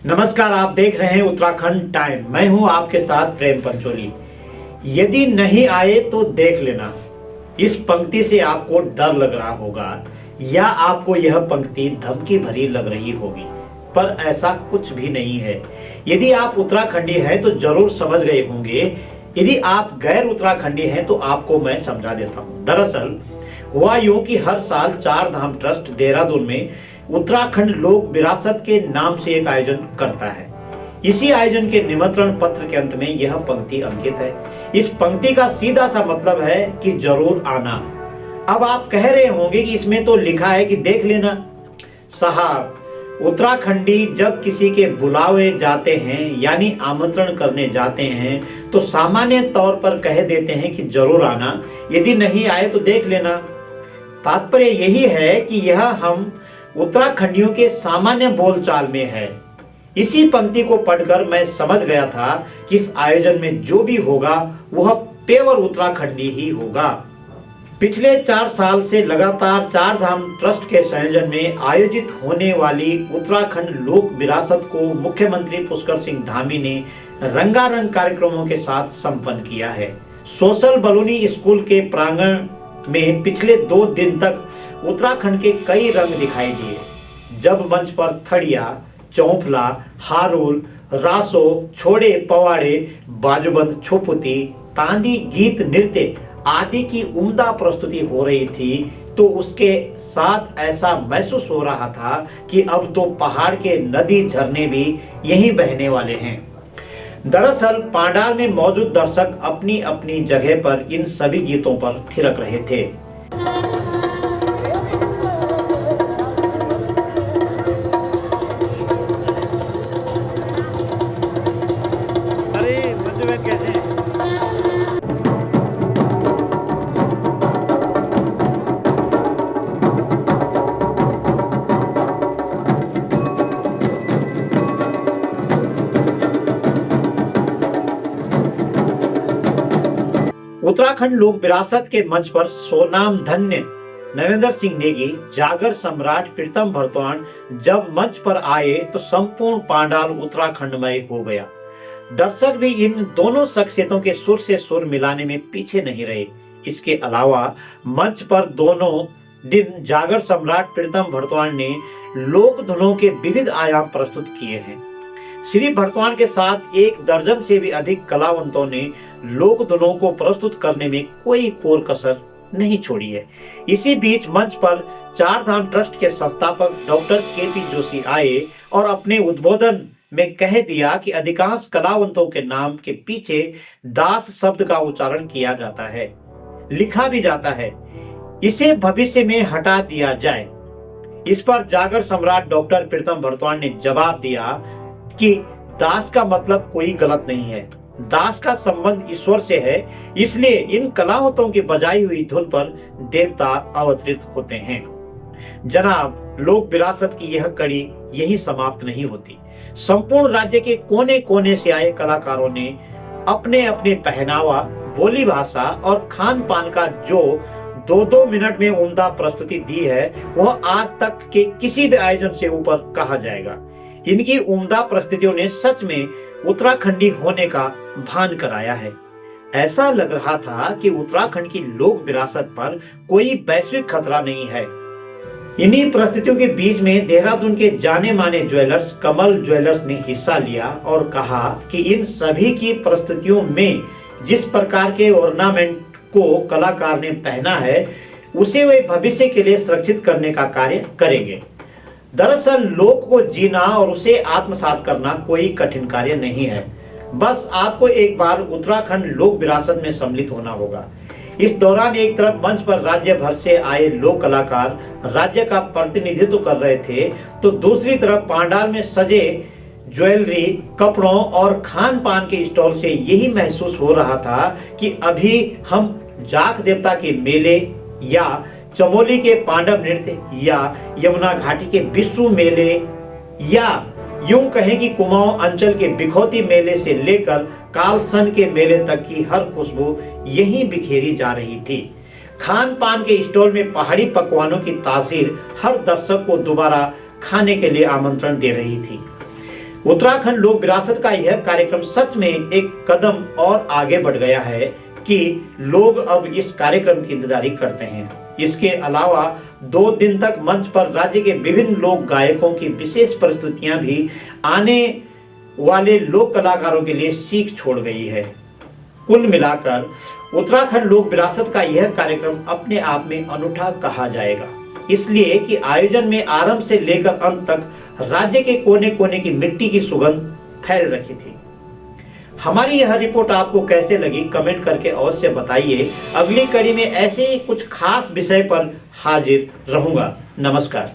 नमस्कार, आप देख रहे हैं उत्तराखंड टाइम। मैं हूं आपके साथ प्रेम पंचोली। यदि नहीं आए तो देख लेना। इस पंक्ति से आपको डर लग रहा होगा या आपको यह पंक्ति धमकी भरी लग रही होगी, पर ऐसा कुछ भी नहीं है। यदि आप उत्तराखंडी हैं तो जरूर समझ गए होंगे। यदि आप गैर उत्तराखंडी हैं तो आपको मैं समझा देता हूं। दरअसल हुआ यूं कि हर साल चार धाम ट्रस्ट देहरादून में उत्तराखंड लोक विरासत के नाम से एक आयोजन करता है। इसी आयोजन के निमंत्रण पत्र के अंत में यह पंक्ति अंकित है। इस पंक्ति का सीधा सा मतलब है कि जरूर आना। अब आप कह रहे होंगे कि इसमें तो लिखा है कि देख लेना। साहब, उत्तराखंडी जब किसी के बुलावे जाते हैं यानी आमंत्रण करने जाते हैं तो सामान्य तौर पर कह देते हैं कि जरूर आना, यदि नहीं आए तो देख लेना। तात्पर्य यही है कि यह हम उत्तराखंडियों के सामान्य बोलचाल में है। इसी पंक्ति को पढ़कर मैं समझ गया था कि इस आयोजन में जो भी होगा वह पेवर उत्तराखंडी ही होगा। पिछले 4 साल से लगातार चार धाम ट्रस्ट के संयोजन में आयोजित होने वाली उत्तराखंड लोक विरासत को मुख्यमंत्री पुष्कर सिंह धामी ने रंगारंग कार्यक्रमों के साथ संपन्न किया है। सोशल बलूनी स्कूल के प्रांगण में पिछले 2 दिन तक उत्तराखंड के कई रंग दिखाई दिए। जब मंच पर थड़िया, चौफला, हारुल, रासो, छोड़े, पवाड़े, बाजूबंद, छुपुती, तांदी, गीत, नृत्य आदि की उम्दा प्रस्तुति हो रही थी तो उसके साथ ऐसा महसूस हो रहा था कि अब तो पहाड़ के नदी झरने भी यहीं बहने वाले हैं। दरअसल पांडाल में मौजूद दर्शक अपनी अपनी जगह पर इन सभी गीतों पर थिरक रहे थे। उत्तराखंड लोक विरासत के मंच पर सोनाम धन्य नरेंद्र सिंह नेगी, जागर सम्राट प्रीतम भरतवाण जब मंच पर आए तो संपूर्ण पांडाल उत्तराखंडमय हो गया। दर्शक भी इन दोनों शख्सियतों के सुर से सुर मिलाने में पीछे नहीं रहे। इसके अलावा मंच पर दोनों दिन जागर सम्राट प्रीतम भरतवाण ने लोक धुनों के विविध आयाम प्रस्तुत किए हैं। श्री भरतवाण के साथ 1 दर्जन से भी अधिक कलावंतों ने लोक धुनों को प्रस्तुत करने में कोई कोर कसर नहीं छोड़ी है। इसी बीच मंच पर चार धाम ट्रस्ट के संस्थापक डॉक्टर के.पी. जोशी आए और अपने उद्बोधन में कह दिया कि अधिकांश कलावंतों के नाम के पीछे दास शब्द का उच्चारण किया जाता है, लिखा भी जाता है। इसे भविष्य में हटा दिया जाए। इस पर जागर सम्राट डॉक्टर प्रीतम भरतवाण ने जवाब दिया कि दास का मतलब कोई गलत नहीं है। दास का संबंध ईश्वर से है, इसलिए इन कलावंतों की बजाई हुई धुन पर देवता अवतरित होते हैं। जनाब, लोक विरासत की यह कड़ी यही समाप्त नहीं होती। संपूर्ण राज्य के कोने कोने से आए कलाकारों ने अपने अपने पहनावा, बोली भाषा और खान पान का जो 2-2 मिनट में उम्दा प्रस्तुति दी है वह आज तक के किसी भी आयोजन से ऊपर कहा जाएगा। इनकी उम्दा प्रस्तुतियों ने सच में उत्तराखंडी होने का भान कराया है। ऐसा लग रहा था कि उत्तराखंड की लोक विरासत पर कोई वैश्विक खतरा नहीं है। इन्हीं प्रस्तुतियों के बीच में देहरादून के जाने माने ज्वेलर्स कमल ज्वेलर्स ने हिस्सा लिया और कहा कि इन सभी की प्रस्तुतियों में जिस प्रकार के ऑर्नामेंट को कलाकार ने पहना है उसे वे भविष्य के लिए सुरक्षित करने का कार्य करेंगे। दरअसल लोक को जीना और उसे आत्मसात करना कोई कठिन कार्य नहीं है। बस आपको एक बार उत्तराखंड लोक विरासत में सम्मिलित होना होगा। इस दौरान एक तरफ मंच पर राज्य भर से आए लोक कलाकार राज्य का प्रतिनिधित्व कर रहे थे तो दूसरी तरफ पांडाल में सजे ज्वेलरी, कपड़ों और खान पान के स्टॉल से यही महसूस हो रहा था कि अभी हम जाख देवता के मेले या चमोली के पांडव नृत्य या यमुना घाटी के विश्व मेले या यूं कहें कि कुमाऊं अंचल के बिखौती मेले से लेकर कालसन के मेले तक की हर खुशबू यहीं बिखेरी जा रही थी। खान पान के स्टॉल में पहाड़ी पकवानों की तासीर हर दर्शक को दोबारा खाने के लिए आमंत्रण दे रही थी। उत्तराखंड लोक विरासत का यह कार्यक्रम सच में एक कदम और आगे बढ़ गया है कि लोग अब इस कार्यक्रम की इंतजारी करते हैं। इसके अलावा 2 दिन तक मंच पर राज्य के विभिन्न लोक गायकों की विशेष प्रस्तुतियां भी आने वाले लोक कलाकारों के लिए सीख छोड़ गई है। कुल मिलाकर उत्तराखंड लोक विरासत का यह कार्यक्रम अपने आप में अनूठा कहा जाएगा, इसलिए कि आयोजन में आरंभ से लेकर अंत तक राज्य के कोने कोने की मिट्टी की सुगंध फैल रखी थी। हमारी यह रिपोर्ट आपको कैसे लगी कमेंट करके अवश्य बताइए। अगली कड़ी में ऐसे ही कुछ खास विषय पर हाजिर रहूंगा। नमस्कार।